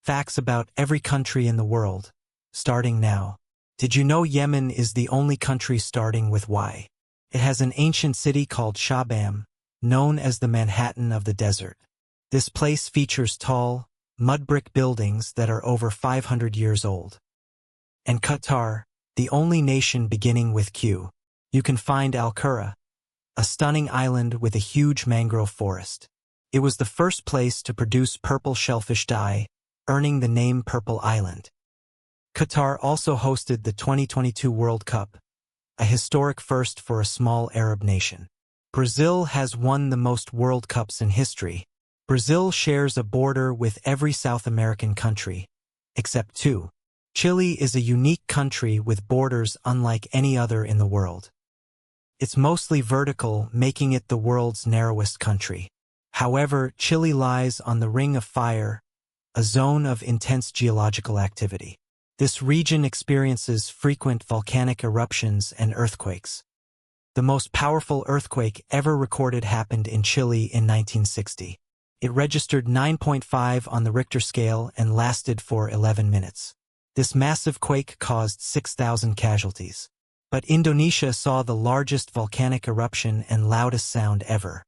Facts about every country in the world, starting now. Did you know Yemen is the only country starting with Y? It has an ancient city called Shabam, known as the Manhattan of the desert. This place features tall, mud brick buildings that are over 500 years old. And Qatar, the only nation beginning with Q. You can find Al-Qura, a stunning island with a huge mangrove forest. It was the first place to produce purple shellfish dye, earning the name Purple Island. Qatar also hosted the 2022 World Cup, a historic first for a small Arab nation. Brazil has won the most World Cups in history. Brazil shares a border with every South American country, except two. Chile is a unique country with borders unlike any other in the world. It's mostly vertical, making it the world's narrowest country. However, Chile lies on the Ring of Fire, a zone of intense geological activity. This region experiences frequent volcanic eruptions and earthquakes. The most powerful earthquake ever recorded happened in Chile in 1960. It registered 9.5 on the Richter scale and lasted for 11 minutes. This massive quake caused 6,000 casualties. But Indonesia saw the largest volcanic eruption and loudest sound ever.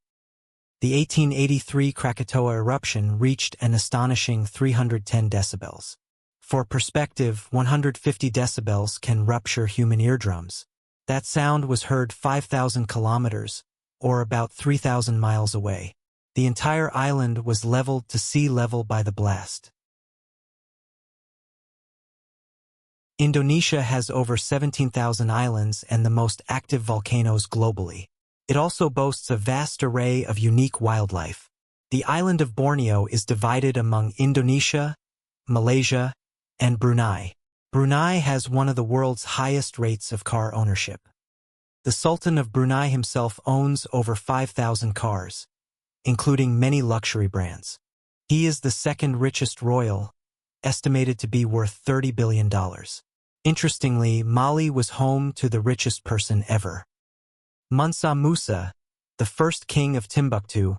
The 1883 Krakatoa eruption reached an astonishing 310 decibels. For perspective, 150 decibels can rupture human eardrums. That sound was heard 5,000 kilometers, or about 3,000 miles away. The entire island was leveled to sea level by the blast. Indonesia has over 17,000 islands and the most active volcanoes globally. It also boasts a vast array of unique wildlife. The island of Borneo is divided among Indonesia, Malaysia, and Brunei. Brunei has one of the world's highest rates of car ownership. The Sultan of Brunei himself owns over 5,000 cars, including many luxury brands. He is the second richest royal, estimated to be worth $30 billion. Interestingly, Mali was home to the richest person ever. Mansa Musa, the first king of Timbuktu,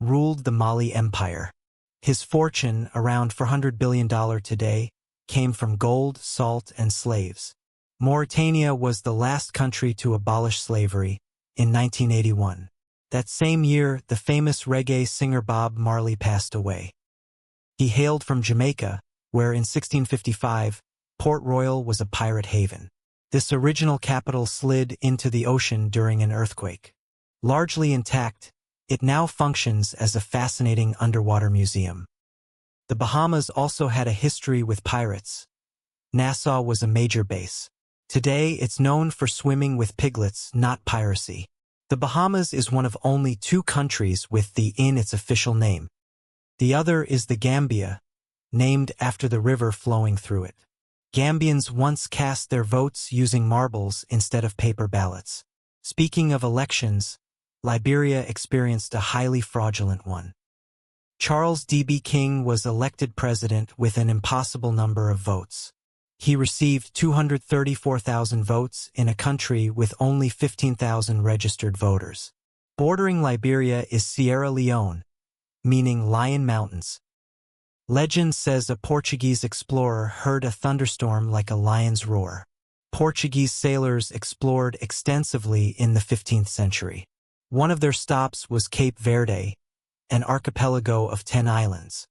ruled the Mali Empire. His fortune, around $400 billion today, came from gold, salt, and slaves. Mauritania was the last country to abolish slavery, in 1981. That same year, the famous reggae singer Bob Marley passed away. He hailed from Jamaica, where in 1655, Port Royal was a pirate haven. This original capital slid into the ocean during an earthquake. Largely intact, it now functions as a fascinating underwater museum. The Bahamas also had a history with pirates. Nassau was a major base. Today, it's known for swimming with piglets, not piracy. The Bahamas is one of only two countries with the in its official name. The other is the Gambia, named after the river flowing through it. Gambians once cast their votes using marbles instead of paper ballots. Speaking of elections, Liberia experienced a highly fraudulent one. Charles D.B. King was elected president with an impossible number of votes. He received 234,000 votes in a country with only 15,000 registered voters. Bordering Liberia is Sierra Leone, meaning Lion Mountains. Legend says a Portuguese explorer heard a thunderstorm like a lion's roar. Portuguese sailors explored extensively in the 15th century. One of their stops was Cape Verde, an archipelago of 10 islands.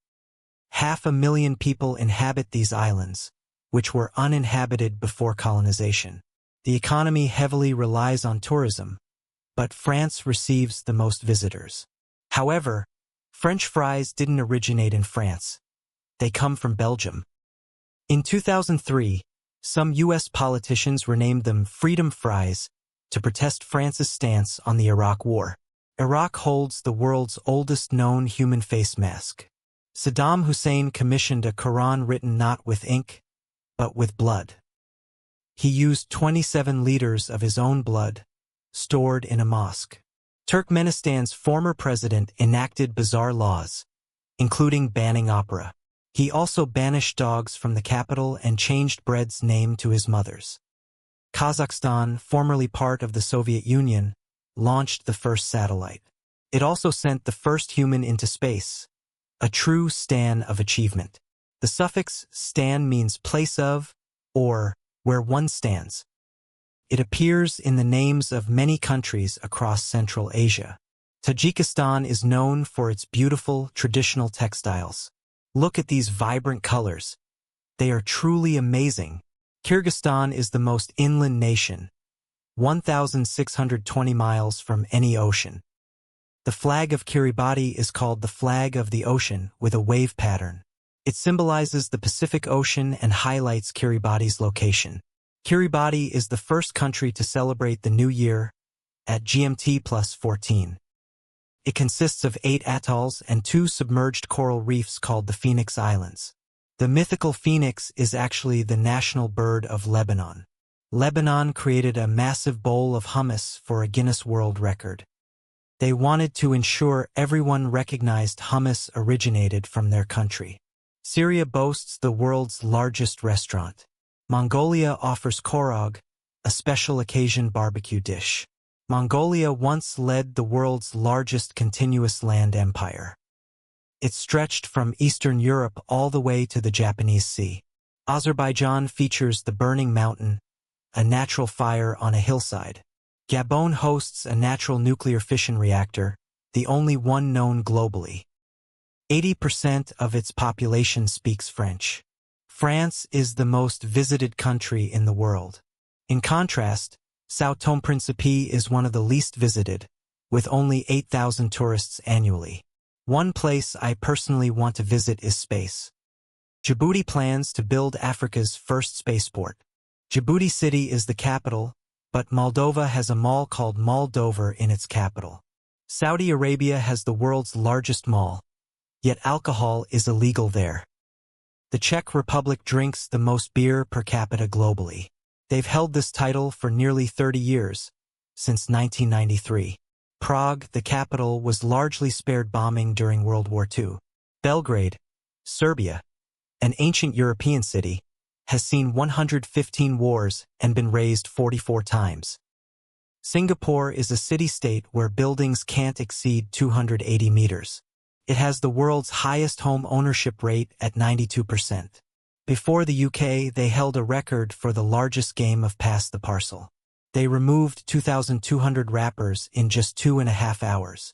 500,000 people inhabit these islands, which were uninhabited before colonization. The economy heavily relies on tourism, but France receives the most visitors. However, French fries didn't originate in France. They come from Belgium. In 2003, some U.S. politicians renamed them Freedom Fries to protest France's stance on the Iraq War. Iraq holds the world's oldest known human face mask. Saddam Hussein commissioned a Quran written not with ink, but with blood. He used 27 liters of his own blood, stored in a mosque. Turkmenistan's former president enacted bizarre laws, including banning opera. He also banished dogs from the capital and changed bread's name to his mother's. Kazakhstan, formerly part of the Soviet Union, launched the first satellite. It also sent the first human into space, a true stan of achievement. The suffix stan means place of, or where one stands. It appears in the names of many countries across Central Asia. Tajikistan is known for its beautiful, traditional textiles. Look at these vibrant colors. They are truly amazing. Kyrgyzstan is the most inland nation, 1,620 miles from any ocean. The flag of Kiribati is called the flag of the ocean with a wave pattern. It symbolizes the Pacific Ocean and highlights Kiribati's location. Kiribati is the first country to celebrate the new year at GMT plus 14. It consists of 8 atolls and 2 submerged coral reefs called the Phoenix Islands. The mythical phoenix is actually the national bird of Lebanon. Lebanon created a massive bowl of hummus for a Guinness World Record. They wanted to ensure everyone recognized hummus originated from their country. Syria boasts the world's largest restaurant. Mongolia offers korog, a special occasion barbecue dish. Mongolia once led the world's largest continuous land empire. It stretched from Eastern Europe all the way to the Japanese Sea. Azerbaijan features the Burning Mountain, a natural fire on a hillside. Gabon hosts a natural nuclear fission reactor, the only one known globally. 80% of its population speaks French. France is the most visited country in the world. In contrast, São Tomé Príncipe is one of the least visited, with only 8,000 tourists annually. One place I personally want to visit is space. Djibouti plans to build Africa's first spaceport. Djibouti City is the capital, but Moldova has a mall called Mall Dover in its capital. Saudi Arabia has the world's largest mall, yet alcohol is illegal there. The Czech Republic drinks the most beer per capita globally. They've held this title for nearly 30 years, since 1993. Prague, the capital, was largely spared bombing during World War II. Belgrade, Serbia, an ancient European city, has seen 115 wars and been razed 44 times. Singapore is a city-state where buildings can't exceed 280 meters. It has the world's highest home ownership rate at 92%. Before the UK, they held a record for the largest game of Pass the Parcel. They removed 2,200 rappers in just 2.5 hours.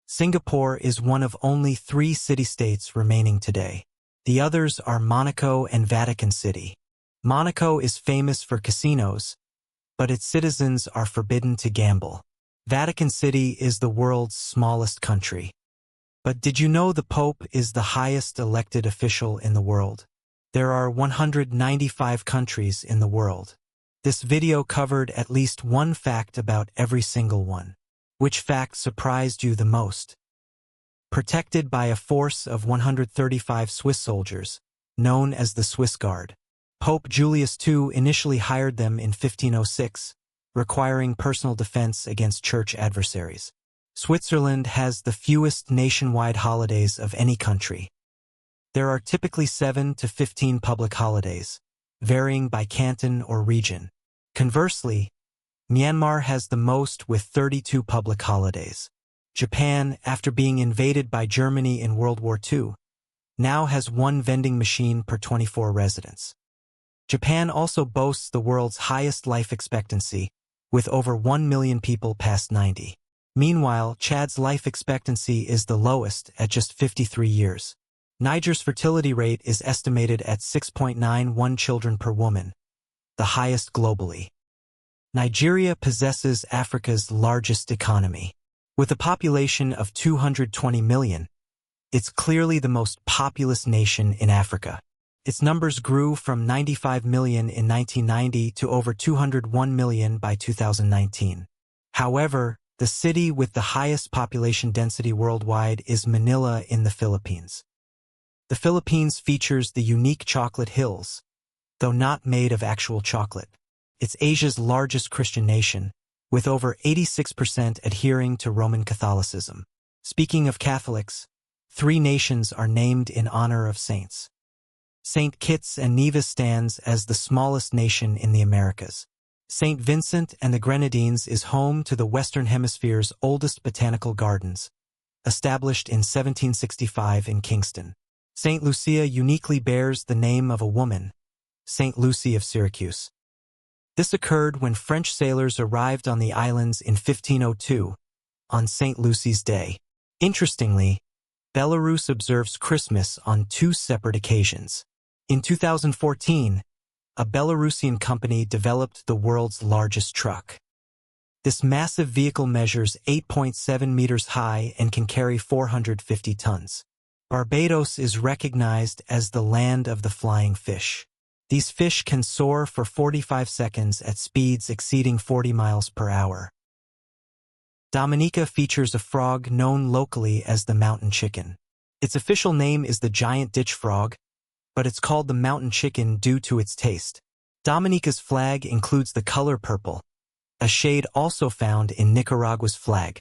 Singapore is one of only 3 city-states remaining today. The others are Monaco and Vatican City. Monaco is famous for casinos, but its citizens are forbidden to gamble. Vatican City is the world's smallest country. But did you know the Pope is the highest elected official in the world? There are 195 countries in the world. This video covered at least one fact about every single one. Which fact surprised you the most? Protected by a force of 135 Swiss soldiers, known as the Swiss Guard. Pope Julius II initially hired them in 1506, requiring personal defense against church adversaries. Switzerland has the fewest nationwide holidays of any country. There are typically 7 to 15 public holidays, varying by canton or region. Conversely, Myanmar has the most with 32 public holidays. Japan, after being invaded by Germany in World War II, now has 1 vending machine per 24 residents. Japan also boasts the world's highest life expectancy, with over 1 million people past 90. Meanwhile, Chad's life expectancy is the lowest at just 53 years. Niger's fertility rate is estimated at 6.91 children per woman, the highest globally. Nigeria possesses Africa's largest economy. With a population of 220 million, it's clearly the most populous nation in Africa. Its numbers grew from 95 million in 1990 to over 201 million by 2019. However, the city with the highest population density worldwide is Manila in the Philippines. The Philippines features the unique chocolate hills, though not made of actual chocolate. It's Asia's largest Christian nation, with over 86% adhering to Roman Catholicism. Speaking of Catholics, 3 nations are named in honor of saints. St. Kitts and Nevis stands as the smallest nation in the Americas. St. Vincent and the Grenadines is home to the Western Hemisphere's oldest botanical gardens, established in 1765 in Kingston. St. Lucia uniquely bears the name of a woman, St. Lucy of Syracuse. This occurred when French sailors arrived on the islands in 1502, on St. Lucy's Day. Interestingly, Belarus observes Christmas on two separate occasions. In 2014, a Belarusian company developed the world's largest truck. This massive vehicle measures 8.7 meters high and can carry 450 tons. Barbados is recognized as the land of the flying fish. These fish can soar for 45 seconds at speeds exceeding 40 miles per hour. Dominica features a frog known locally as the mountain chicken. Its official name is the giant ditch frog, but it's called the mountain chicken due to its taste. Dominica's flag includes the color purple, a shade also found in Nicaragua's flag.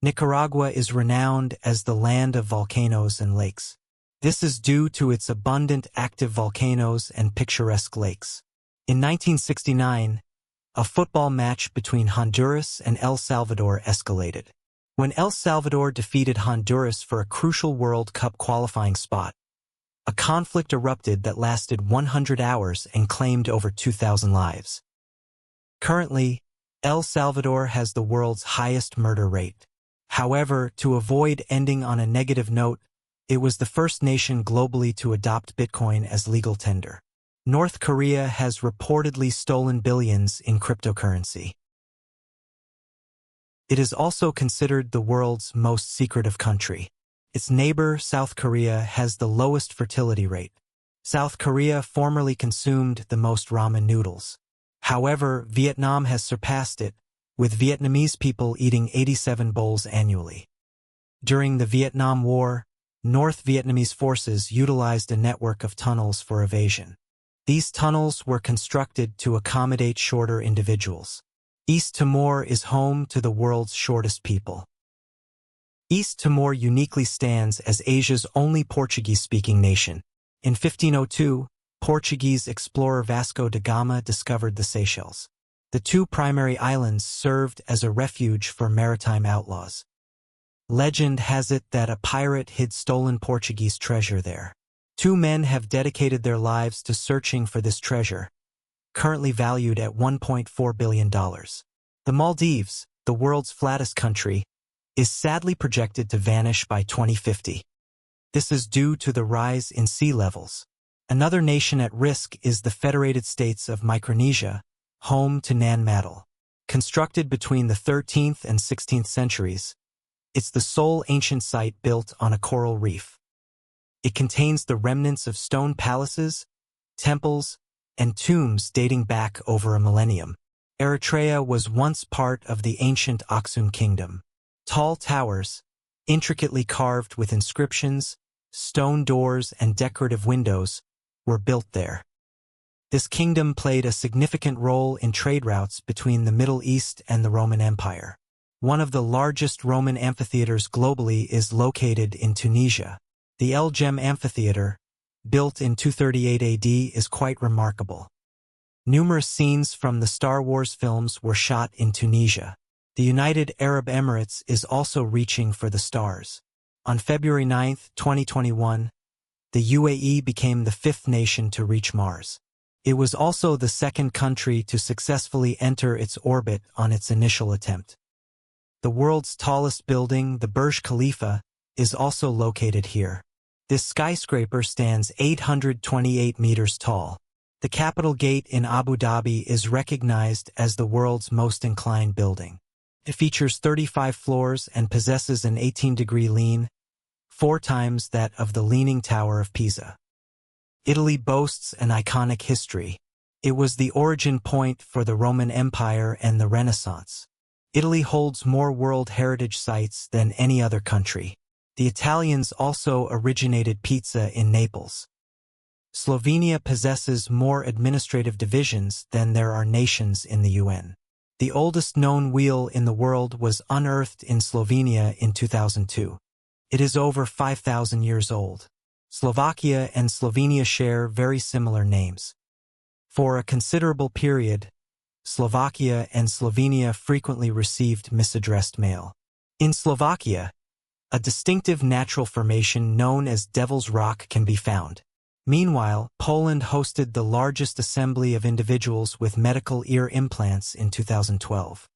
Nicaragua is renowned as the land of volcanoes and lakes. This is due to its abundant active volcanoes and picturesque lakes. In 1969, a football match between Honduras and El Salvador escalated. When El Salvador defeated Honduras for a crucial World Cup qualifying spot, a conflict erupted that lasted 100 hours and claimed over 2,000 lives. Currently, El Salvador has the world's highest murder rate. However, to avoid ending on a negative note, it was the first nation globally to adopt Bitcoin as legal tender. North Korea has reportedly stolen billions in cryptocurrency. It is also considered the world's most secretive country. Its neighbor, South Korea, has the lowest fertility rate. South Korea formerly consumed the most ramen noodles. However, Vietnam has surpassed it, with Vietnamese people eating 87 bowls annually. During the Vietnam War, North Vietnamese forces utilized a network of tunnels for evasion. These tunnels were constructed to accommodate shorter individuals. East Timor is home to the world's shortest people. East Timor uniquely stands as Asia's only Portuguese-speaking nation. In 1502, Portuguese explorer Vasco da Gama discovered the Seychelles. The two primary islands served as a refuge for maritime outlaws. Legend has it that a pirate hid stolen Portuguese treasure there. Two men have dedicated their lives to searching for this treasure, currently valued at $1.4 billion. The Maldives, the world's flattest country, is sadly projected to vanish by 2050. This is due to the rise in sea levels. Another nation at risk is the Federated States of Micronesia, home to Nan Madol. Constructed between the 13th and 16th centuries, it's the sole ancient site built on a coral reef. It contains the remnants of stone palaces, temples, and tombs dating back over a millennium. Eritrea was once part of the ancient Aksum kingdom. Tall towers, intricately carved with inscriptions, stone doors, and decorative windows, were built there. This kingdom played a significant role in trade routes between the Middle East and the Roman Empire. One of the largest Roman amphitheaters globally is located in Tunisia. The El Jem Amphitheater, built in 238 AD, is quite remarkable. Numerous scenes from the Star Wars films were shot in Tunisia. The United Arab Emirates is also reaching for the stars. On February 9, 2021, the UAE became the fifth nation to reach Mars. It was also the second country to successfully enter its orbit on its initial attempt. The world's tallest building, the Burj Khalifa, is also located here. This skyscraper stands 828 meters tall. The Capitol Gate in Abu Dhabi is recognized as the world's most inclined building. It features 35 floors and possesses an 18-degree lean, 4 times that of the Leaning Tower of Pisa. Italy boasts an iconic history. It was the origin point for the Roman Empire and the Renaissance. Italy holds more World Heritage Sites than any other country. The Italians also originated pizza in Naples. Slovenia possesses more administrative divisions than there are nations in the UN. The oldest known wheel in the world was unearthed in Slovenia in 2002. It is over 5,000 years old. Slovakia and Slovenia share very similar names. For a considerable period, Slovakia and Slovenia frequently received misaddressed mail. In Slovakia, A distinctive natural formation known as Devil's Rock can be found. Meanwhile, Poland hosted the largest assembly of individuals with medical ear implants in 2012.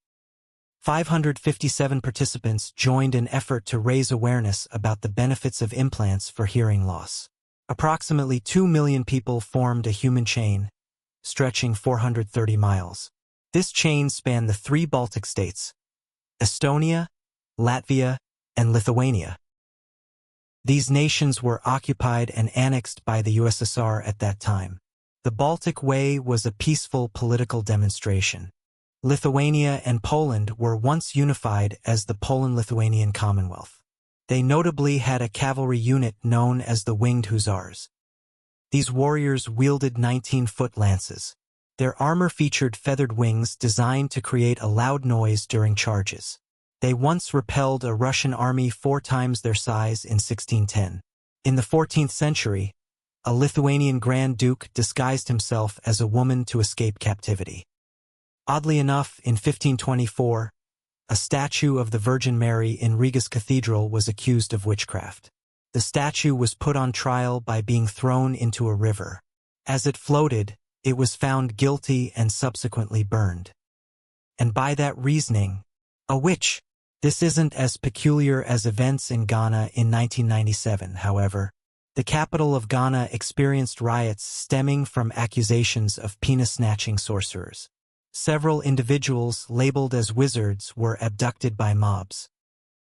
557 participants joined an effort to raise awareness about the benefits of implants for hearing loss. Approximately 2 million people formed a human chain, stretching 430 miles. This chain spanned the 3 Baltic states, Estonia, Latvia, and Lithuania. These nations were occupied and annexed by the USSR at that time. The Baltic Way was a peaceful political demonstration. Lithuania and Poland were once unified as the Poland-Lithuanian Commonwealth. They notably had a cavalry unit known as the Winged Hussars. These warriors wielded 19-foot lances. Their armor featured feathered wings designed to create a loud noise during charges. They once repelled a Russian army 4 times their size in 1610. In the 14th century, a Lithuanian Grand Duke disguised himself as a woman to escape captivity. Oddly enough, in 1524, a statue of the Virgin Mary in Riga's cathedral was accused of witchcraft. The statue was put on trial by being thrown into a river. As it floated, it was found guilty and subsequently burned. And by that reasoning, a witch. This isn't as peculiar as events in Ghana in 1997, however. The capital of Ghana experienced riots stemming from accusations of penis-snatching sorcerers. Several individuals labeled as wizards were abducted by mobs.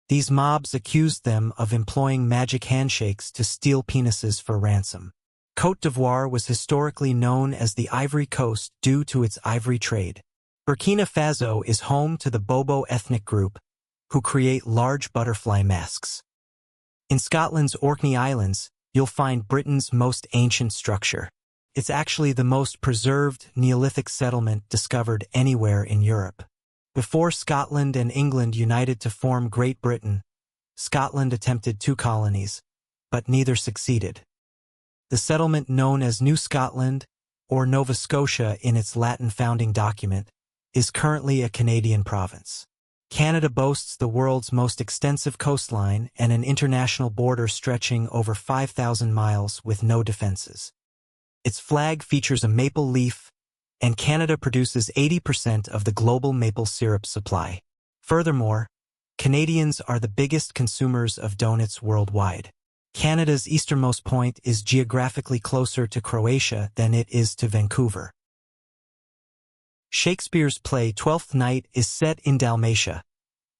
These mobs accused them of employing magic handshakes to steal penises for ransom. Côte d'Ivoire was historically known as the Ivory Coast due to its ivory trade. Burkina Faso is home to the Bobo ethnic group, who create large butterfly masks. In Scotland's Orkney Islands, you'll find Britain's most ancient structure. It's actually the most preserved Neolithic settlement discovered anywhere in Europe. Before Scotland and England united to form Great Britain, Scotland attempted 2 colonies, but neither succeeded. The settlement known as New Scotland, or Nova Scotia in its Latin founding document, is currently a Canadian province. Canada boasts the world's most extensive coastline and an international border stretching over 5,000 miles with no defenses. Its flag features a maple leaf, and Canada produces 80% of the global maple syrup supply. Furthermore, Canadians are the biggest consumers of donuts worldwide. Canada's easternmost point is geographically closer to Croatia than it is to Vancouver. Shakespeare's play Twelfth Night is set in Dalmatia,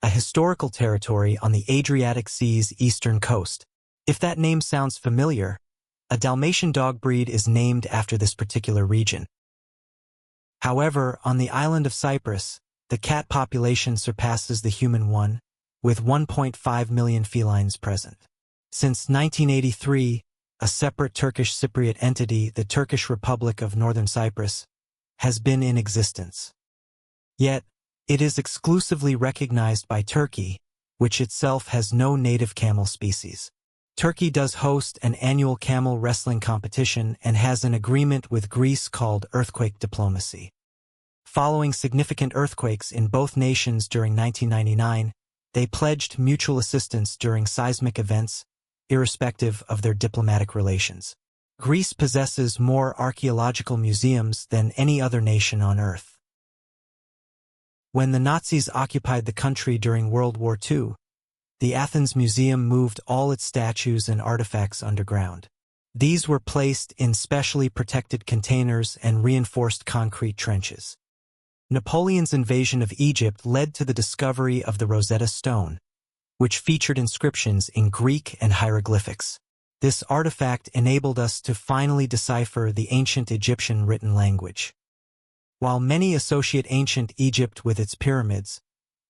a historical territory on the Adriatic Sea's eastern coast. If that name sounds familiar, a Dalmatian dog breed is named after this particular region. However, on the island of Cyprus, the cat population surpasses the human one, with 1.5 million felines present. Since 1983, a separate Turkish Cypriot entity, the Turkish Republic of Northern Cyprus, has been in existence. Yet, it is exclusively recognized by Turkey, which itself has no native camel species. Turkey does host an annual camel wrestling competition and has an agreement with Greece called earthquake diplomacy. Following significant earthquakes in both nations during 1999, they pledged mutual assistance during seismic events, irrespective of their diplomatic relations. Greece possesses more archaeological museums than any other nation on Earth. When the Nazis occupied the country during World War II, the Athens Museum moved all its statues and artifacts underground. These were placed in specially protected containers and reinforced concrete trenches. Napoleon's invasion of Egypt led to the discovery of the Rosetta Stone, which featured inscriptions in Greek and hieroglyphics. This artifact enabled us to finally decipher the ancient Egyptian written language. While many associate ancient Egypt with its pyramids,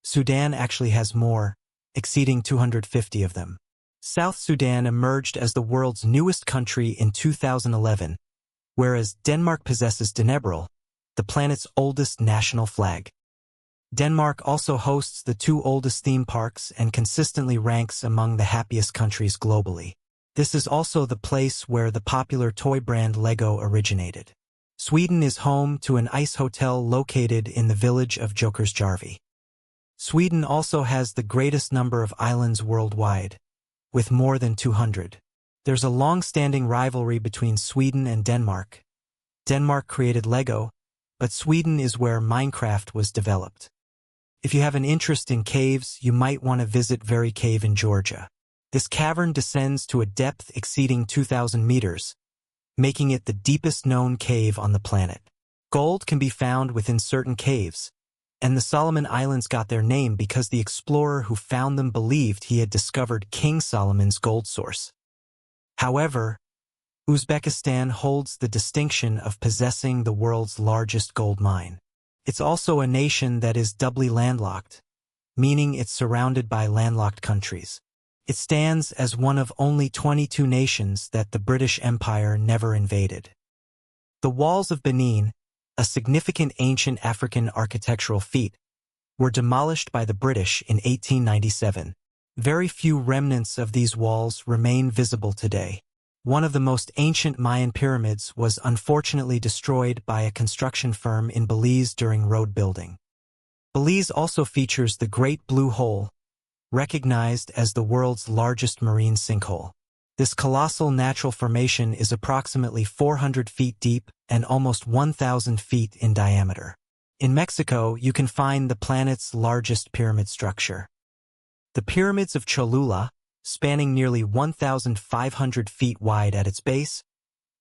Sudan actually has more, exceeding 250 of them. South Sudan emerged as the world's newest country in 2011, whereas Denmark possesses Dannebrog, the planet's oldest national flag. Denmark also hosts the 2 oldest theme parks and consistently ranks among the happiest countries globally. This is also the place where the popular toy brand Lego originated. Sweden is home to an ice hotel located in the village of Jokersjärvi. Sweden also has the greatest number of islands worldwide, with more than 200. There's a long-standing rivalry between Sweden and Denmark. Denmark created Lego, but Sweden is where Minecraft was developed. If you have an interest in caves, you might want to visit Very Cave in Georgia. This cavern descends to a depth exceeding 2,000 meters, making it the deepest known cave on the planet. Gold can be found within certain caves, and the Solomon Islands got their name because the explorer who found them believed he had discovered King Solomon's gold source. However, Uzbekistan holds the distinction of possessing the world's largest gold mine. It's also a nation that is doubly landlocked, meaning it's surrounded by landlocked countries. It stands as one of only 22 nations that the British Empire never invaded. The walls of Benin, a significant ancient African architectural feat, were demolished by the British in 1897. Very few remnants of these walls remain visible today. One of the most ancient Mayan pyramids was unfortunately destroyed by a construction firm in Belize during road building. Belize also features the Great Blue Hole, recognized as the world's largest marine sinkhole. This colossal natural formation is approximately 400 feet deep and almost 1,000 feet in diameter. In Mexico, you can find the planet's largest pyramid structure. The pyramids of Cholula, spanning nearly 1,500 feet wide at its base,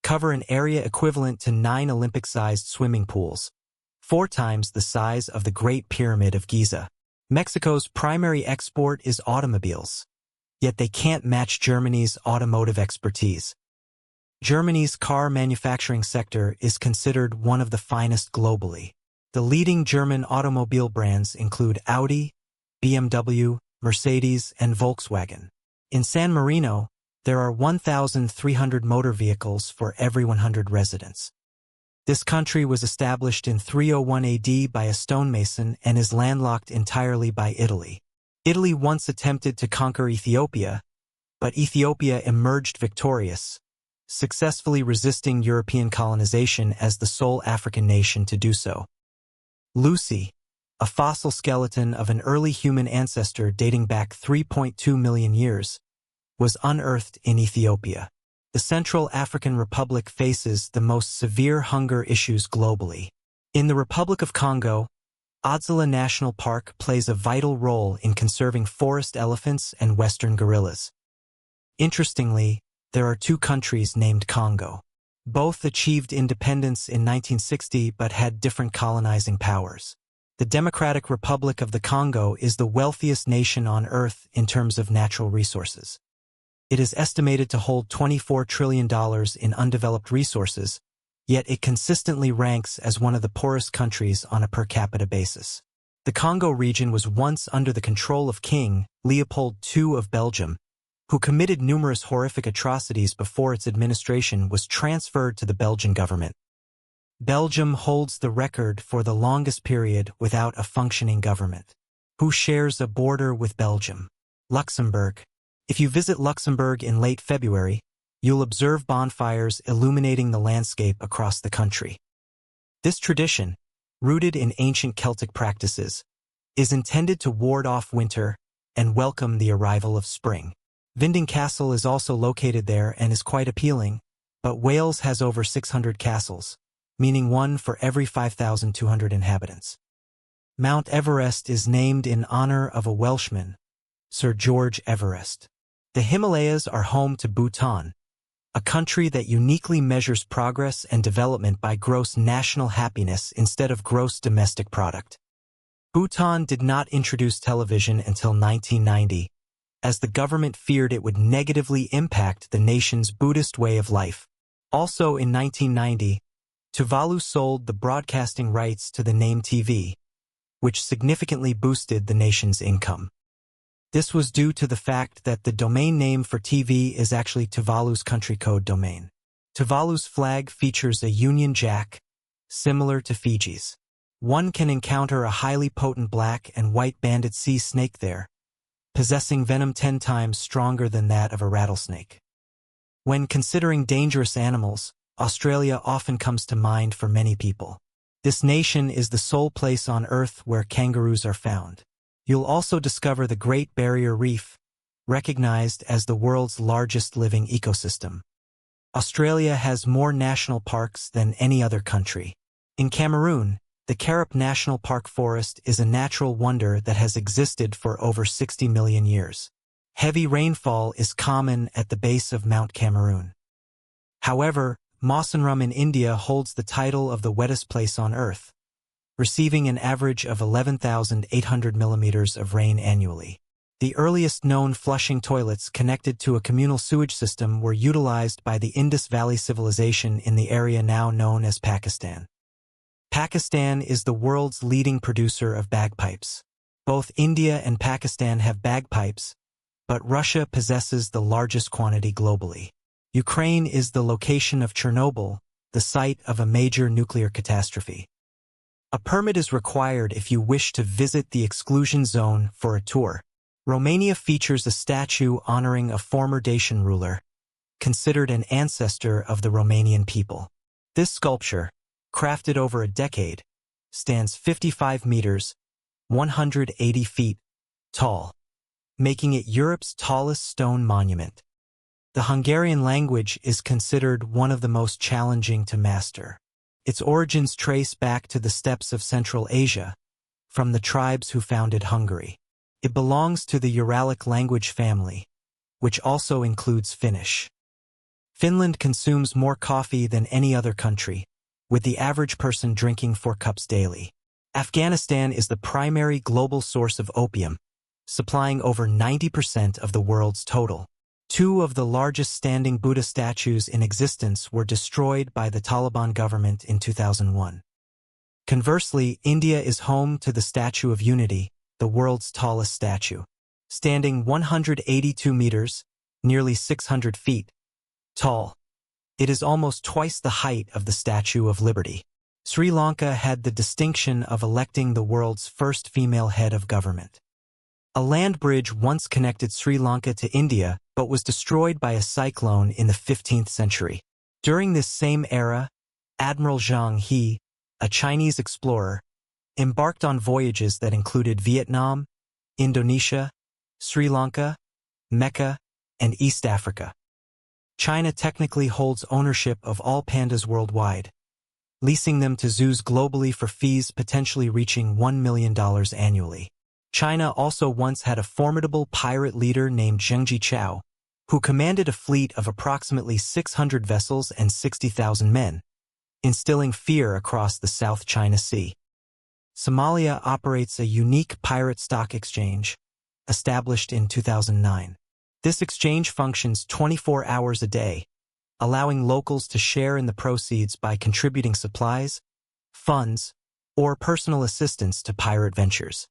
cover an area equivalent to 9 Olympic-sized swimming pools, 4 times the size of the Great Pyramid of Giza. Mexico's primary export is automobiles, yet they can't match Germany's automotive expertise. Germany's car manufacturing sector is considered one of the finest globally. The leading German automobile brands include Audi, BMW, Mercedes, and Volkswagen. In San Marino, there are 1,300 motor vehicles for every 100 residents. This country was established in 301 AD by a stonemason and is landlocked entirely by Italy. Italy once attempted to conquer Ethiopia, but Ethiopia emerged victorious, successfully resisting European colonization as the sole African nation to do so. Lucy, a fossil skeleton of an early human ancestor dating back 3.2 million years, was unearthed in Ethiopia. The Central African Republic faces the most severe hunger issues globally. In the Republic of Congo, Odzala National Park plays a vital role in conserving forest elephants and western gorillas. Interestingly, there are 2 countries named Congo. Both achieved independence in 1960 but had different colonizing powers. The Democratic Republic of the Congo is the wealthiest nation on Earth in terms of natural resources. It is estimated to hold $24 trillion in undeveloped resources, yet it consistently ranks as one of the poorest countries on a per capita basis. The Congo region was once under the control of King Leopold II of Belgium, who committed numerous horrific atrocities before its administration was transferred to the Belgian government. Belgium holds the record for the longest period without a functioning government. Who shares a border with Belgium? Luxembourg. If you visit Luxembourg in late February, you'll observe bonfires illuminating the landscape across the country. This tradition, rooted in ancient Celtic practices, is intended to ward off winter and welcome the arrival of spring. Vinding Castle is also located there and is quite appealing, but Wales has over 600 castles, meaning one for every 5,200 inhabitants. Mount Everest is named in honor of a Welshman, Sir George Everest. The Himalayas are home to Bhutan, a country that uniquely measures progress and development by gross national happiness instead of gross domestic product. Bhutan did not introduce television until 1990, as the government feared it would negatively impact the nation's Buddhist way of life. Also in 1990, Tuvalu sold the broadcasting rights to the name TV, which significantly boosted the nation's income. This was due to the fact that the domain name for TV is actually Tuvalu's country code domain. Tuvalu's flag features a Union Jack, similar to Fiji's. One can encounter a highly potent black and white banded sea snake there, possessing venom 10 times stronger than that of a rattlesnake. When considering dangerous animals, Australia often comes to mind for many people. This nation is the sole place on Earth where kangaroos are found. You'll also discover the Great Barrier Reef, recognized as the world's largest living ecosystem. Australia has more national parks than any other country. In Cameroon, the Karap National Park forest is a natural wonder that has existed for over 60 million years. Heavy rainfall is common at the base of Mount Cameroon. However, Mawsynram in India holds the title of the wettest place on Earth, receiving an average of 11,800 millimeters of rain annually. The earliest known flushing toilets connected to a communal sewage system were utilized by the Indus Valley Civilization in the area now known as Pakistan. Pakistan is the world's leading producer of bagpipes. Both India and Pakistan have bagpipes, but Russia possesses the largest quantity globally. Ukraine is the location of Chernobyl, the site of a major nuclear catastrophe. A permit is required if you wish to visit the exclusion zone for a tour. Romania features a statue honoring a former Dacian ruler, considered an ancestor of the Romanian people. This sculpture, crafted over a decade, stands 55 meters, 180 feet, tall, making it Europe's tallest stone monument. The Hungarian language is considered one of the most challenging to master. Its origins trace back to the steppes of Central Asia, from the tribes who founded Hungary. It belongs to the Uralic language family, which also includes Finnish. Finland consumes more coffee than any other country, with the average person drinking 4 cups daily. Afghanistan is the primary global source of opium, supplying over 90% of the world's total. 2 of the largest standing Buddha statues in existence were destroyed by the Taliban government in 2001. Conversely, India is home to the Statue of Unity, the world's tallest statue. Standing 182 meters, nearly 600 feet, tall, it is almost twice the height of the Statue of Liberty. Sri Lanka had the distinction of electing the world's first female head of government. A land bridge once connected Sri Lanka to India, but was destroyed by a cyclone in the 15th century. During this same era, Admiral Zhang He, a Chinese explorer, embarked on voyages that included Vietnam, Indonesia, Sri Lanka, Mecca, and East Africa. China technically holds ownership of all pandas worldwide, leasing them to zoos globally for fees potentially reaching $1 million annually. China also once had a formidable pirate leader named Zheng Jichao, who commanded a fleet of approximately 600 vessels and 60,000 men, instilling fear across the South China Sea. Somalia operates a unique pirate stock exchange, established in 2009. This exchange functions 24 hours a day, allowing locals to share in the proceeds by contributing supplies, funds, or personal assistance to pirate ventures.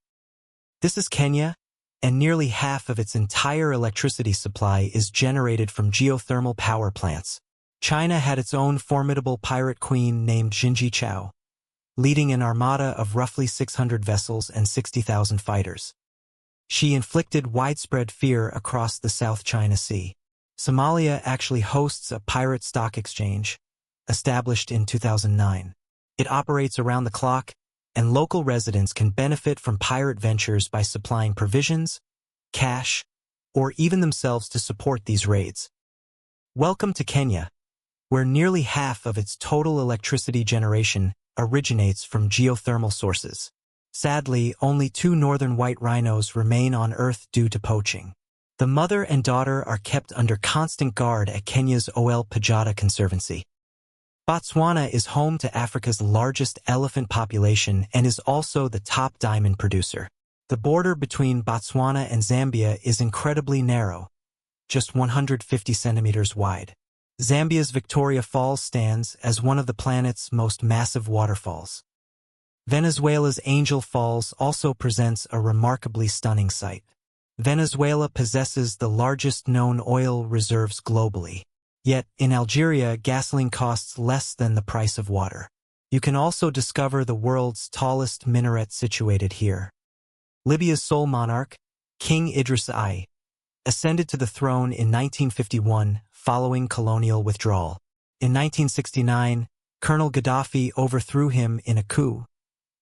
This is Kenya, and nearly half of its entire electricity supply is generated from geothermal power plants. China had its own formidable pirate queen named Jinji Chao, leading an armada of roughly 600 vessels and 60,000 fighters. She inflicted widespread fear across the South China Sea. Somalia actually hosts a pirate stock exchange, established in 2009. It operates around the clock, and local residents can benefit from pirate ventures by supplying provisions, cash, or even themselves to support these raids. Welcome to Kenya, where nearly half of its total electricity generation originates from geothermal sources. Sadly, only 2 northern white rhinos remain on Earth due to poaching. The mother and daughter are kept under constant guard at Kenya's Ol Pejeta Conservancy. Botswana is home to Africa's largest elephant population and is also the top diamond producer. The border between Botswana and Zambia is incredibly narrow, just 150 centimeters wide. Zambia's Victoria Falls stands as one of the planet's most massive waterfalls. Venezuela's Angel Falls also presents a remarkably stunning sight. Venezuela possesses the largest known oil reserves globally. Yet, in Algeria, gasoline costs less than the price of water. You can also discover the world's tallest minaret situated here. Libya's sole monarch, King Idris I, ascended to the throne in 1951 following colonial withdrawal. In 1969, Colonel Gaddafi overthrew him in a coup,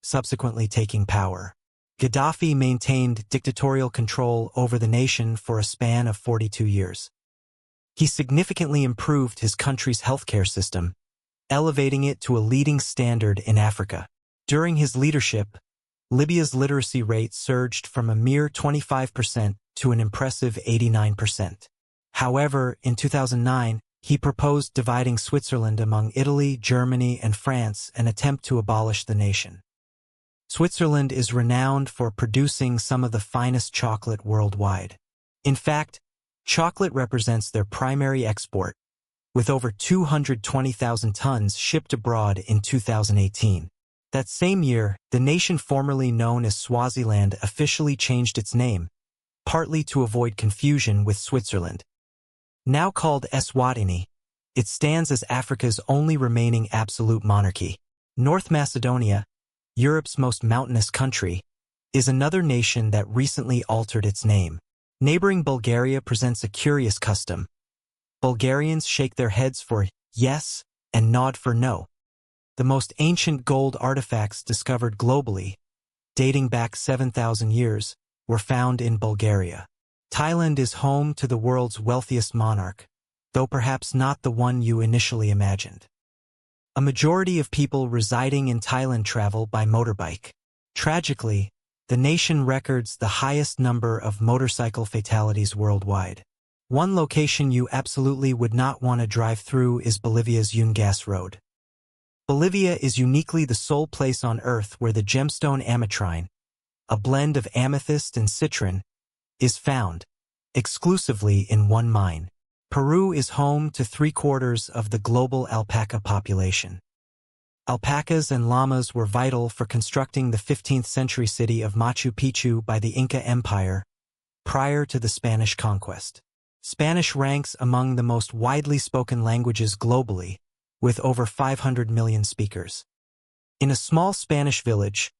subsequently taking power. Gaddafi maintained dictatorial control over the nation for a span of 42 years. He significantly improved his country's healthcare system, elevating it to a leading standard in Africa. During his leadership, Libya's literacy rate surged from a mere 25% to an impressive 89%. However, in 2009, he proposed dividing Switzerland among Italy, Germany, and France, an attempt to abolish the nation. Switzerland is renowned for producing some of the finest chocolate worldwide. In fact, chocolate represents their primary export, with over 220,000 tons shipped abroad in 2018. That same year, the nation formerly known as Swaziland officially changed its name, partly to avoid confusion with Switzerland. Now called Eswatini, it stands as Africa's only remaining absolute monarchy. North Macedonia, Europe's most mountainous country, is another nation that recently altered its name. Neighboring Bulgaria presents a curious custom. Bulgarians shake their heads for yes and nod for no. The most ancient gold artifacts discovered globally, dating back 7,000 years, were found in Bulgaria. Thailand is home to the world's wealthiest monarch, though perhaps not the one you initially imagined. A majority of people residing in Thailand travel by motorbike. Tragically, the nation records the highest number of motorcycle fatalities worldwide. One location you absolutely would not want to drive through is Bolivia's Yungas Road. Bolivia is uniquely the sole place on Earth where the gemstone ametrine, a blend of amethyst and citron, is found, exclusively in one mine. Peru is home to 3/4 of the global alpaca population. Alpacas and llamas were vital for constructing the 15th century city of Machu Picchu by the Inca Empire, prior to the Spanish conquest. Spanish ranks among the most widely spoken languages globally, with over 500 million speakers. In a small Spanish village,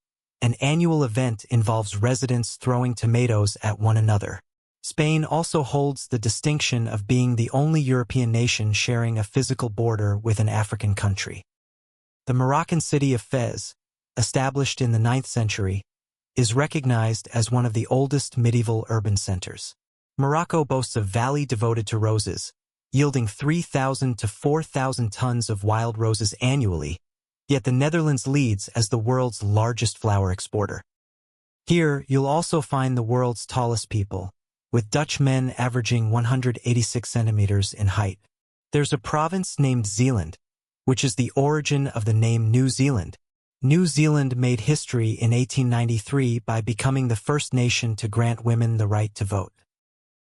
an annual event involves residents throwing tomatoes at one another. Spain also holds the distinction of being the only European nation sharing a physical border with an African country. The Moroccan city of Fez, established in the 9th century, is recognized as one of the oldest medieval urban centers. Morocco boasts a valley devoted to roses, yielding 3,000 to 4,000 tons of wild roses annually, yet the Netherlands leads as the world's largest flower exporter. Here, you'll also find the world's tallest people, with Dutch men averaging 186 centimeters in height. There's a province named Zeeland, which is the origin of the name New Zealand. New Zealand made history in 1893 by becoming the first nation to grant women the right to vote.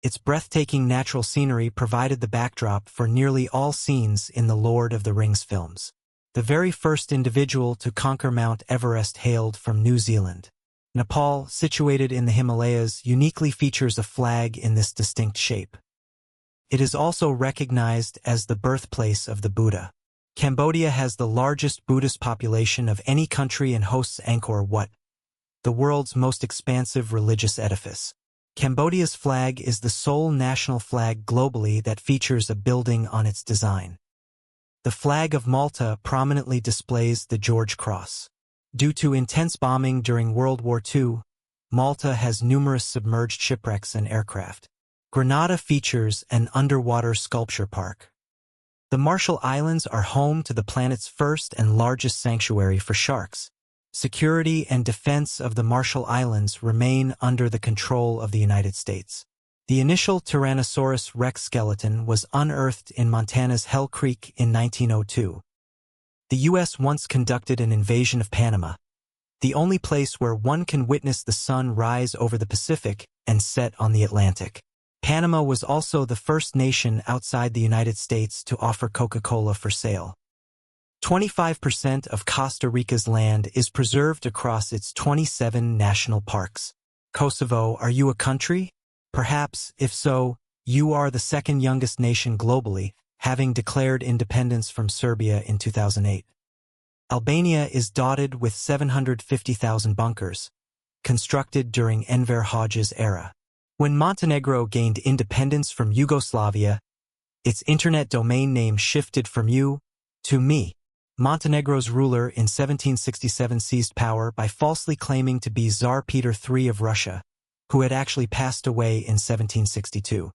Its breathtaking natural scenery provided the backdrop for nearly all scenes in the Lord of the Rings films. The very first individual to conquer Mount Everest hailed from New Zealand. Nepal, situated in the Himalayas, uniquely features a flag in this distinct shape. It is also recognized as the birthplace of the Buddha. Cambodia has the largest Buddhist population of any country and hosts Angkor Wat, the world's most expansive religious edifice. Cambodia's flag is the sole national flag globally that features a building on its design. The flag of Malta prominently displays the George Cross. Due to intense bombing during World War II, Malta has numerous submerged shipwrecks and aircraft. Grenada features an underwater sculpture park. The Marshall Islands are home to the planet's first and largest sanctuary for sharks. Security and defense of the Marshall Islands remain under the control of the United States. The initial Tyrannosaurus rex skeleton was unearthed in Montana's Hell Creek in 1902. The U.S. once conducted an invasion of Panama, the only place where one can witness the sun rise over the Pacific and set on the Atlantic. Panama was also the first nation outside the United States to offer Coca-Cola for sale. 25% of Costa Rica's land is preserved across its 27 national parks. Kosovo, are you a country? Perhaps, if so, you are the second youngest nation globally, having declared independence from Serbia in 2008. Albania is dotted with 750,000 bunkers, constructed during Enver Hoxha's era. When Montenegro gained independence from Yugoslavia, its internet domain name shifted from you to me. Montenegro's ruler in 1767 seized power by falsely claiming to be Tsar Peter III of Russia, who had actually passed away in 1762.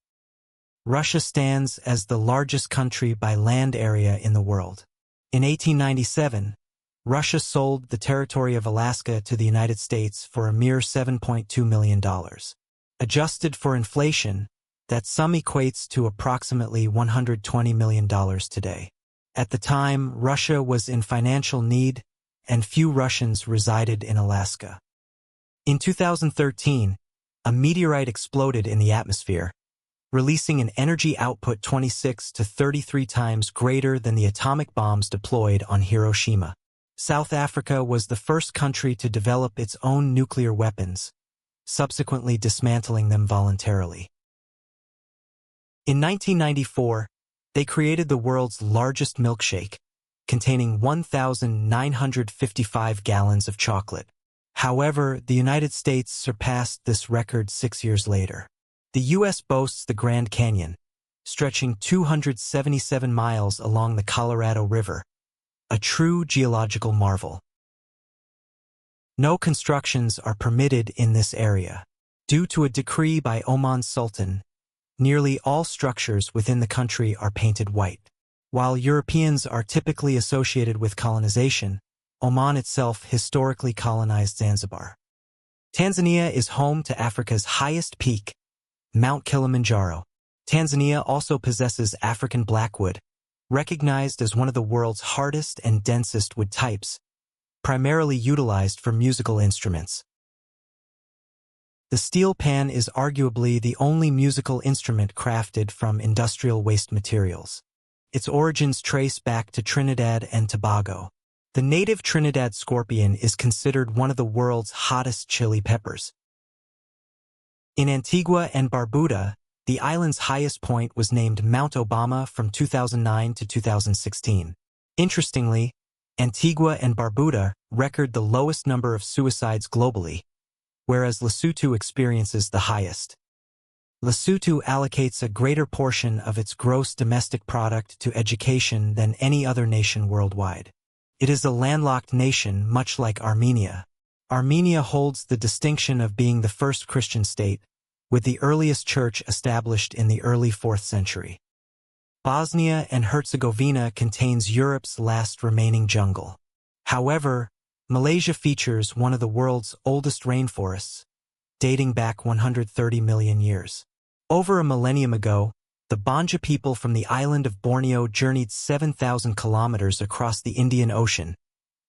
Russia stands as the largest country by land area in the world. In 1897, Russia sold the territory of Alaska to the United States for a mere $7.2 million. Adjusted for inflation, that sum equates to approximately $120 million today. At the time, Russia was in financial need, and few Russians resided in Alaska. In 2013, a meteorite exploded in the atmosphere, releasing an energy output 26 to 33 times greater than the atomic bombs deployed on Hiroshima. South Africa was the first country to develop its own nuclear weapons, subsequently dismantling them voluntarily. In 1994, they created the world's largest milkshake, containing 1,955 gallons of chocolate. However, the United States surpassed this record 6 years later. The U.S. boasts the Grand Canyon, stretching 277 miles along the Colorado River, a true geological marvel. No constructions are permitted in this area. Due to a decree by Oman's Sultan, nearly all structures within the country are painted white. While Europeans are typically associated with colonization, Oman itself historically colonized Zanzibar. Tanzania is home to Africa's highest peak, Mount Kilimanjaro. Tanzania also possesses African blackwood, recognized as one of the world's hardest and densest wood types, primarily utilized for musical instruments. The steel pan is arguably the only musical instrument crafted from industrial waste materials. Its origins trace back to Trinidad and Tobago. The native Trinidad scorpion is considered one of the world's hottest chili peppers. In Antigua and Barbuda, the island's highest point was named Mount Obama from 2009 to 2016. Interestingly, Antigua and Barbuda record the lowest number of suicides globally, whereas Lesotho experiences the highest. Lesotho allocates a greater portion of its gross domestic product to education than any other nation worldwide. It is a landlocked nation much like Armenia. Armenia holds the distinction of being the first Christian state, with the earliest church established in the early 4th century. Bosnia and Herzegovina contains Europe's last remaining jungle. However, Malaysia features one of the world's oldest rainforests, dating back 130 million years. Over a millennium ago, the Banja people from the island of Borneo journeyed 7,000 kilometers across the Indian Ocean,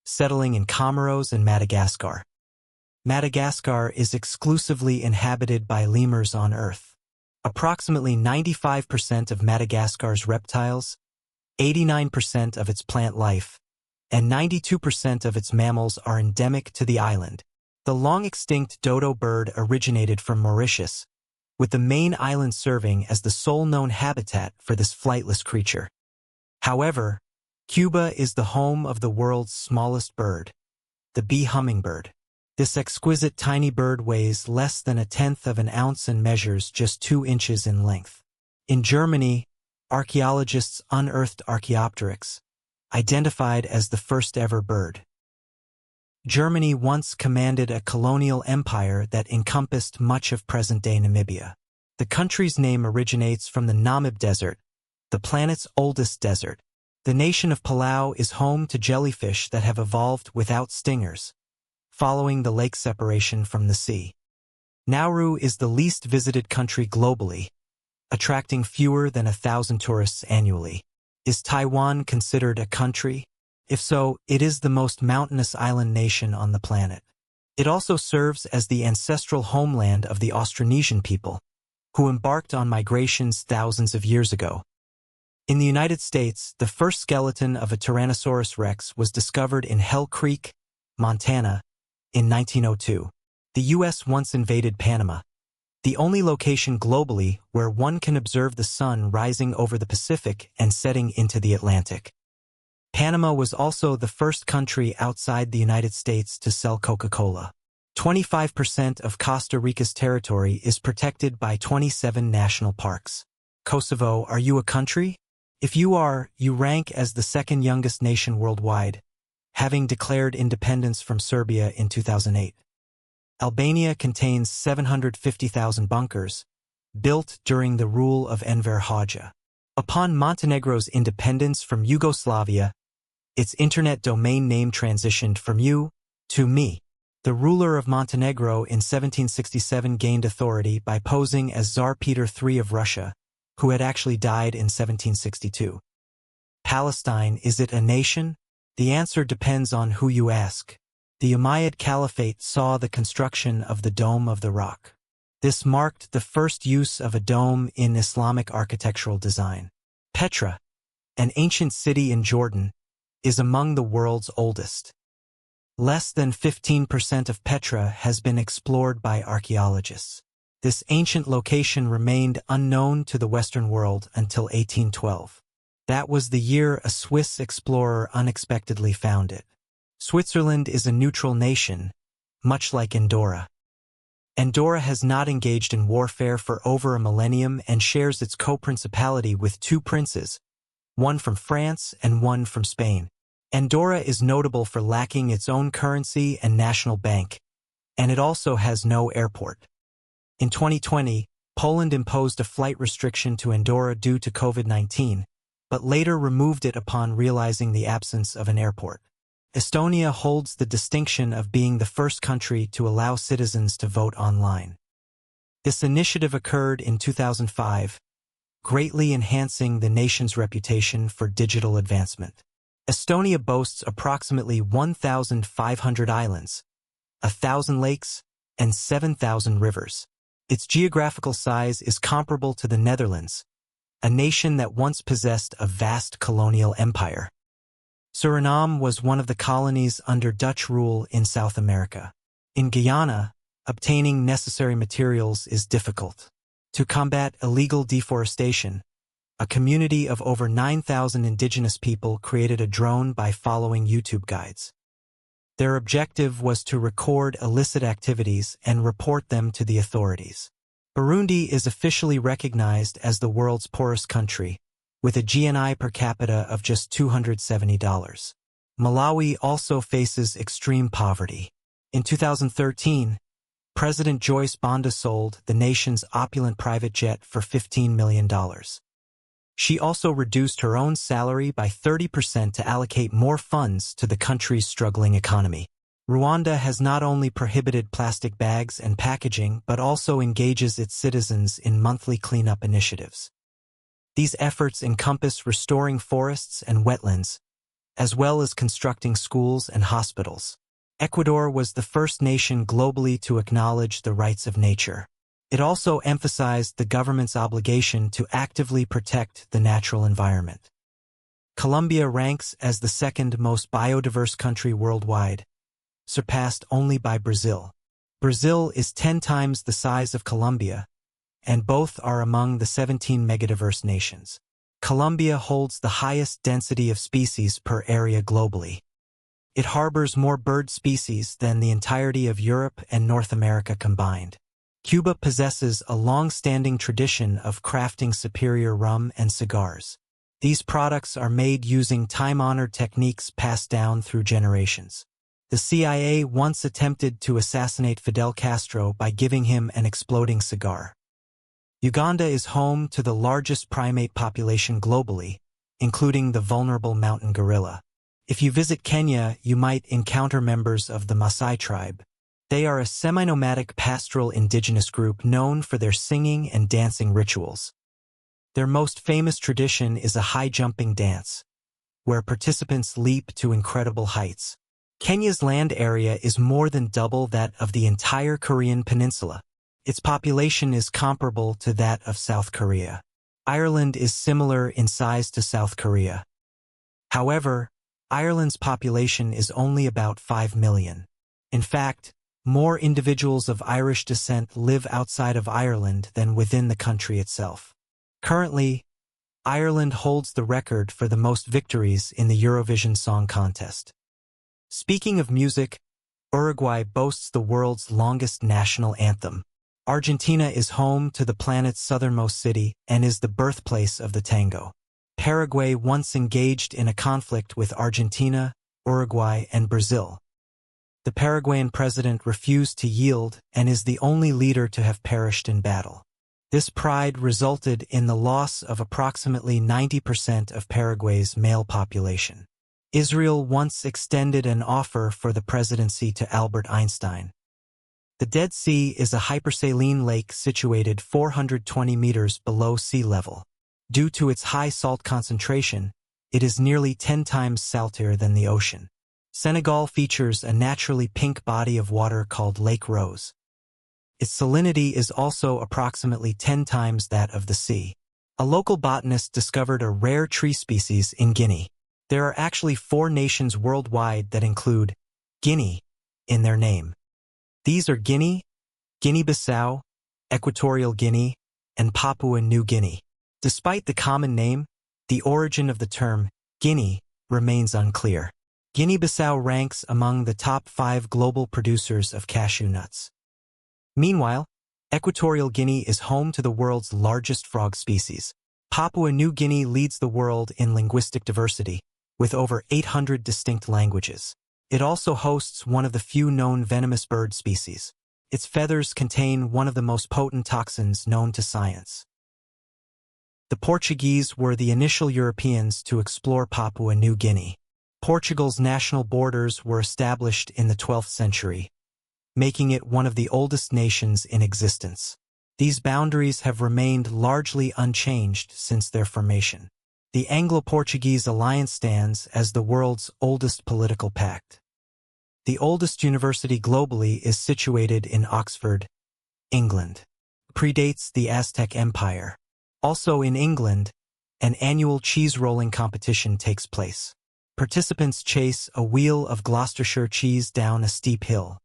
settling in Comoros and Madagascar. Madagascar is exclusively inhabited by lemurs on Earth. Approximately 95% of Madagascar's reptiles, 89% of its plant life, and 92% of its mammals are endemic to the island. The long-extinct dodo bird originated from Mauritius, with the main island serving as the sole known habitat for this flightless creature. However, Cuba is the home of the world's smallest bird, the bee hummingbird. This exquisite tiny bird weighs less than 1/10 of an ounce and measures just 2 inches in length. In Germany, archaeologists unearthed Archaeopteryx, identified as the first ever bird. Germany once commanded a colonial empire that encompassed much of present-day Namibia. The country's name originates from the Namib Desert, the planet's oldest desert. The nation of Palau is home to jellyfish that have evolved without stingers, following the lake separation from the sea. Nauru is the least visited country globally, attracting fewer than 1,000 tourists annually. Is Taiwan considered a country? If so, it is the most mountainous island nation on the planet. It also serves as the ancestral homeland of the Austronesian people, who embarked on migrations thousands of years ago. In the United States, the first skeleton of a Tyrannosaurus rex was discovered in Hell Creek, Montana, in 1902. The U.S. once invaded Panama, the only location globally where one can observe the sun rising over the Pacific and setting into the Atlantic. Panama was also the first country outside the United States to sell Coca-Cola. 25% of Costa Rica's territory is protected by 27 national parks. Kosovo, are you a country? If you rank as the second youngest nation worldwide, having declared independence from Serbia in 2008. Albania contains 750,000 bunkers, built during the rule of Enver Hoxha. Upon Montenegro's independence from Yugoslavia, its internet domain name transitioned from you to me. The ruler of Montenegro in 1767 gained authority by posing as Tsar Peter III of Russia, who had actually died in 1762. Palestine, is it a nation? The answer depends on who you ask. The Umayyad Caliphate saw the construction of the Dome of the Rock. This marked the first use of a dome in Islamic architectural design. Petra, an ancient city in Jordan, is among the world's oldest. Less than 15% of Petra has been explored by archaeologists. This ancient location remained unknown to the Western world until 1812. That was the year a Swiss explorer unexpectedly found it. Switzerland is a neutral nation, much like Andorra. Andorra has not engaged in warfare for over a millennium and shares its co-principality with two princes, one from France and one from Spain. Andorra is notable for lacking its own currency and national bank, and it also has no airport. In 2020, Poland imposed a flight restriction to Andorra due to COVID-19, but later removed it upon realizing the absence of an airport. Estonia holds the distinction of being the first country to allow citizens to vote online. This initiative occurred in 2005, greatly enhancing the nation's reputation for digital advancement. Estonia boasts approximately 1,500 islands, 1,000 lakes, and 7,000 rivers. Its geographical size is comparable to the Netherlands, a nation that once possessed a vast colonial empire. Suriname was one of the colonies under Dutch rule in South America. In Guyana, obtaining necessary materials is difficult. To combat illegal deforestation, a community of over 9,000 indigenous people created a drone by following YouTube guides. Their objective was to record illicit activities and report them to the authorities. Burundi is officially recognized as the world's poorest country, with a GNI per capita of just $270. Malawi also faces extreme poverty. In 2013, President Joyce Banda sold the nation's opulent private jet for $15 million. She also reduced her own salary by 30% to allocate more funds to the country's struggling economy. Rwanda has not only prohibited plastic bags and packaging but also engages its citizens in monthly cleanup initiatives. These efforts encompass restoring forests and wetlands, as well as constructing schools and hospitals. Ecuador was the first nation globally to acknowledge the rights of nature. It also emphasized the government's obligation to actively protect the natural environment. Colombia ranks as the second most biodiverse country worldwide, surpassed only by Brazil. Brazil is 10 times the size of Colombia, and both are among the 17 megadiverse nations. Colombia holds the highest density of species per area globally. It harbors more bird species than the entirety of Europe and North America combined. Cuba possesses a long-standing tradition of crafting superior rum and cigars. These products are made using time-honored techniques passed down through generations. The CIA once attempted to assassinate Fidel Castro by giving him an exploding cigar. Uganda is home to the largest primate population globally, including the vulnerable mountain gorilla. If you visit Kenya, you might encounter members of the Maasai tribe. They are a semi-nomadic pastoral indigenous group known for their singing and dancing rituals. Their most famous tradition is a high-jumping dance, where participants leap to incredible heights. Kenya's land area is more than double that of the entire Korean peninsula. Its population is comparable to that of South Korea. Ireland is similar in size to South Korea. However, Ireland's population is only about 5 million. In fact, more individuals of Irish descent live outside of Ireland than within the country itself. Currently, Ireland holds the record for the most victories in the Eurovision Song Contest. Speaking of music, Uruguay boasts the world's longest national anthem. Argentina is home to the planet's southernmost city and is the birthplace of the tango. Paraguay once engaged in a conflict with Argentina, Uruguay, and Brazil. The Paraguayan president refused to yield and is the only leader to have perished in battle. This pride resulted in the loss of approximately 90% of Paraguay's male population. Israel once extended an offer for the presidency to Albert Einstein. The Dead Sea is a hypersaline lake situated 420 meters below sea level. Due to its high salt concentration, it is nearly 10 times saltier than the ocean. Senegal features a naturally pink body of water called Lake Rose. Its salinity is also approximately 10 times that of the sea. A local botanist discovered a rare tree species in Guinea. There are actually 4 nations worldwide that include Guinea in their name. These are Guinea, Guinea-Bissau, Equatorial Guinea, and Papua New Guinea. Despite the common name, the origin of the term Guinea remains unclear. Guinea-Bissau ranks among the top 5 global producers of cashew nuts. Meanwhile, Equatorial Guinea is home to the world's largest frog species. Papua New Guinea leads the world in linguistic diversity, with over 800 distinct languages. It also hosts one of the few known venomous bird species. Its feathers contain one of the most potent toxins known to science. The Portuguese were the initial Europeans to explore Papua New Guinea. Portugal's national borders were established in the 12th century, making it one of the oldest nations in existence. These boundaries have remained largely unchanged since their formation. The Anglo-Portuguese alliance stands as the world's oldest political pact. The oldest university globally is situated in Oxford, England. It predates the Aztec Empire. Also in England, an annual cheese rolling competition takes place. Participants chase a wheel of Gloucestershire cheese down a steep hill.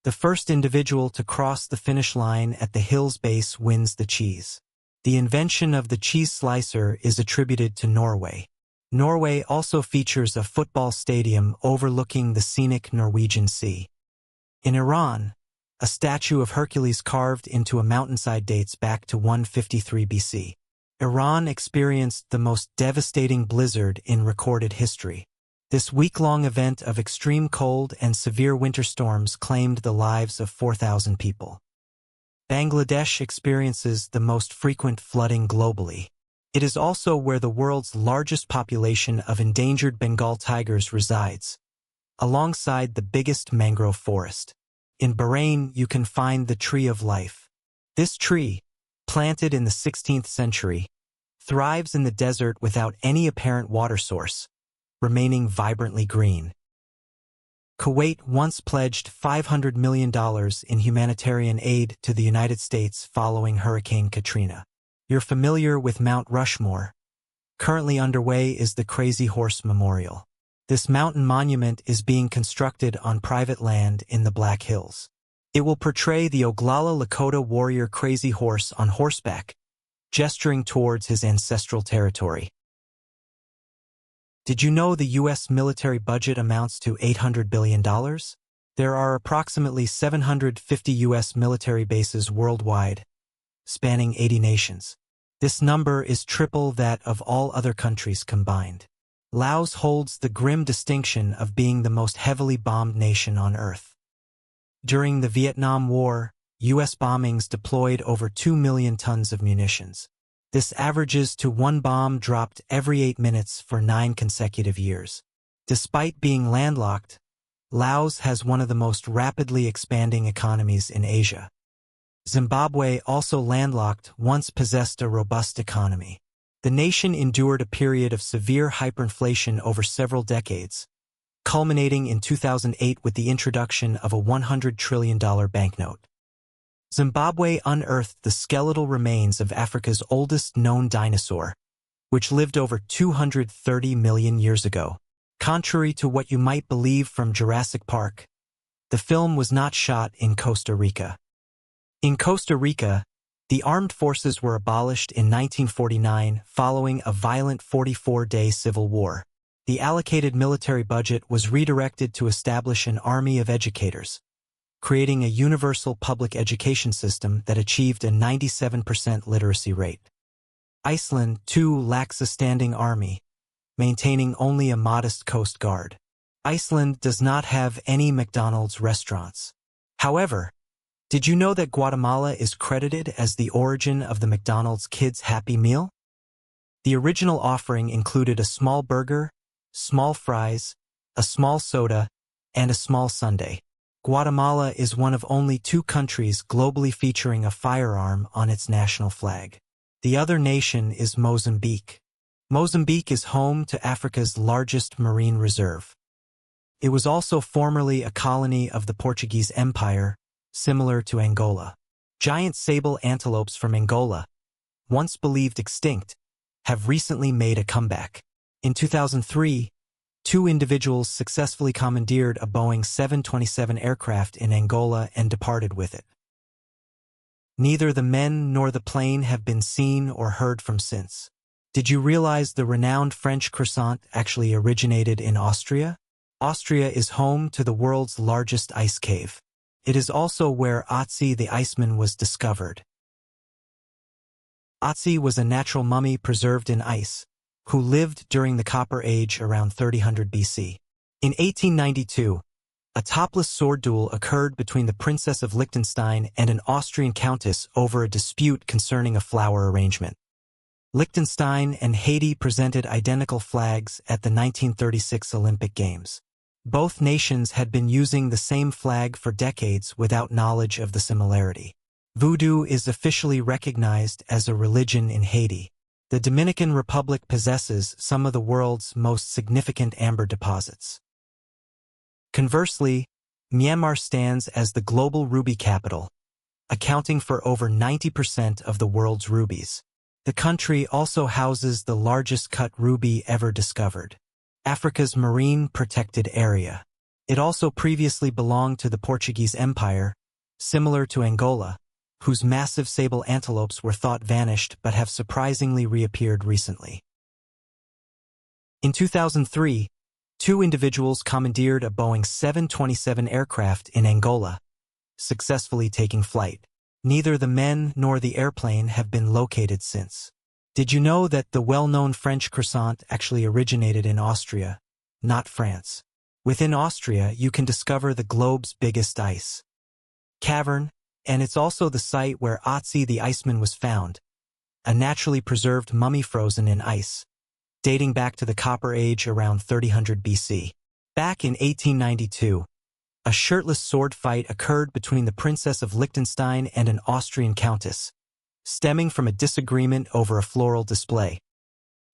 The first individual to cross the finish line at the hill's base wins the cheese. The invention of the cheese slicer is attributed to Norway. Norway also features a football stadium overlooking the scenic Norwegian Sea. In Iran, a statue of Hercules carved into a mountainside dates back to 153 BC. Iran experienced the most devastating blizzard in recorded history. This week-long event of extreme cold and severe winter storms claimed the lives of 4,000 people. Bangladesh experiences the most frequent flooding globally. It is also where the world's largest population of endangered Bengal tigers resides, alongside the biggest mangrove forest. In Bahrain, you can find the Tree of Life. This tree, planted in the 16th century, thrives in the desert without any apparent water source, remaining vibrantly green. Kuwait once pledged $500 million in humanitarian aid to the United States following Hurricane Katrina. You're familiar with Mount Rushmore. Currently underway is the Crazy Horse Memorial. This mountain monument is being constructed on private land in the Black Hills. It will portray the Oglala Lakota warrior Crazy Horse on horseback, gesturing towards his ancestral territory. Did you know the U.S. military budget amounts to $800 billion? There are approximately 750 U.S. military bases worldwide, spanning 80 nations. This number is triple that of all other countries combined. Laos holds the grim distinction of being the most heavily bombed nation on Earth. During the Vietnam War, U.S. bombings deployed over 2 million tons of munitions. This averages to 1 bomb dropped every 8 minutes for 9 consecutive years. Despite being landlocked, Laos has one of the most rapidly expanding economies in Asia. Zimbabwe, also landlocked, once possessed a robust economy. The nation endured a period of severe hyperinflation over several decades, culminating in 2008 with the introduction of a $100 trillion banknote. Zimbabwe unearthed the skeletal remains of Africa's oldest known dinosaur, which lived over 230 million years ago. Contrary to what you might believe from Jurassic Park, the film was not shot in Costa Rica. In Costa Rica, the armed forces were abolished in 1949 following a violent 44-day civil war. The allocated military budget was redirected to establish an army of educators, creating a universal public education system that achieved a 97% literacy rate. Iceland, too, lacks a standing army, maintaining only a modest coast guard. Iceland does not have any McDonald's restaurants. However, did you know that Guatemala is credited as the origin of the McDonald's Kids Happy Meal? The original offering included a small burger, small fries, a small soda, and a small sundae. Guatemala is one of only 2 countries globally featuring a firearm on its national flag. The other nation is Mozambique. Mozambique is home to Africa's largest marine reserve. It was also formerly a colony of the Portuguese Empire, similar to Angola. Giant sable antelopes from Angola, once believed extinct, have recently made a comeback. In 2003, 2 individuals successfully commandeered a Boeing 727 aircraft in Angola and departed with it. Neither the men nor the plane have been seen or heard from since. Did you realize the renowned French croissant actually originated in Austria? Austria is home to the world's largest ice cave. It is also where Otzi the Iceman was discovered. Otzi was a natural mummy preserved in ice, who lived during the Copper Age around 3000 BC. In 1892, a topless sword duel occurred between the Princess of Liechtenstein and an Austrian countess over a dispute concerning a flower arrangement. Liechtenstein and Haiti presented identical flags at the 1936 Olympic Games. Both nations had been using the same flag for decades without knowledge of the similarity. Voodoo is officially recognized as a religion in Haiti. The Dominican Republic possesses some of the world's most significant amber deposits. Conversely, Myanmar stands as the global ruby capital, accounting for over 90% of the world's rubies. The country also houses the largest cut ruby ever discovered, Africa's marine protected area. It also previously belonged to the Portuguese Empire, similar to Angola, whose massive sable antelopes were thought vanished but have surprisingly reappeared recently. In 2003, 2 individuals commandeered a Boeing 727 aircraft in Angola, successfully taking flight. Neither the men nor the airplane have been located since. Did you know that the well-known French croissant actually originated in Austria, not France? Within Austria, you can discover the globe's biggest ice cavern, and it's also the site where Otzi the Iceman was found, a naturally preserved mummy frozen in ice, dating back to the Copper Age around 3000 BC. Back in 1892, a shirtless sword fight occurred between the Princess of Liechtenstein and an Austrian countess, stemming from a disagreement over a floral display.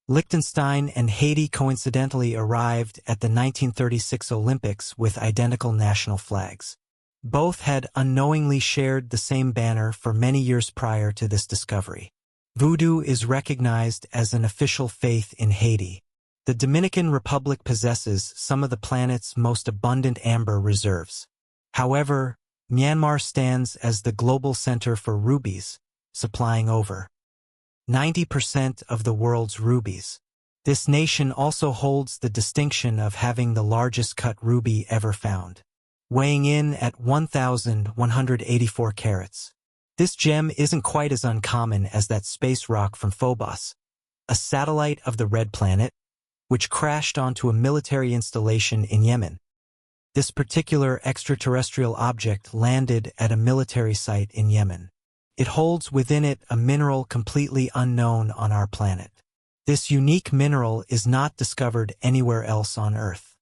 Liechtenstein and Haiti coincidentally arrived at the 1936 Olympics with identical national flags. Both had unknowingly shared the same banner for many years prior to this discovery. Voodoo is recognized as an official faith in Haiti. The Dominican Republic possesses some of the planet's most abundant amber reserves. However, Myanmar stands as the global center for rubies, supplying over 90% of the world's rubies. This nation also holds the distinction of having the largest cut ruby ever found, weighing in at 1,184 carats. This gem isn't quite as uncommon as that space rock from Phobos, a satellite of the Red Planet, which crashed onto a military installation in Yemen. This particular extraterrestrial object landed at a military site in Yemen. It holds within it a mineral completely unknown on our planet. This unique mineral is not discovered anywhere else on Earth.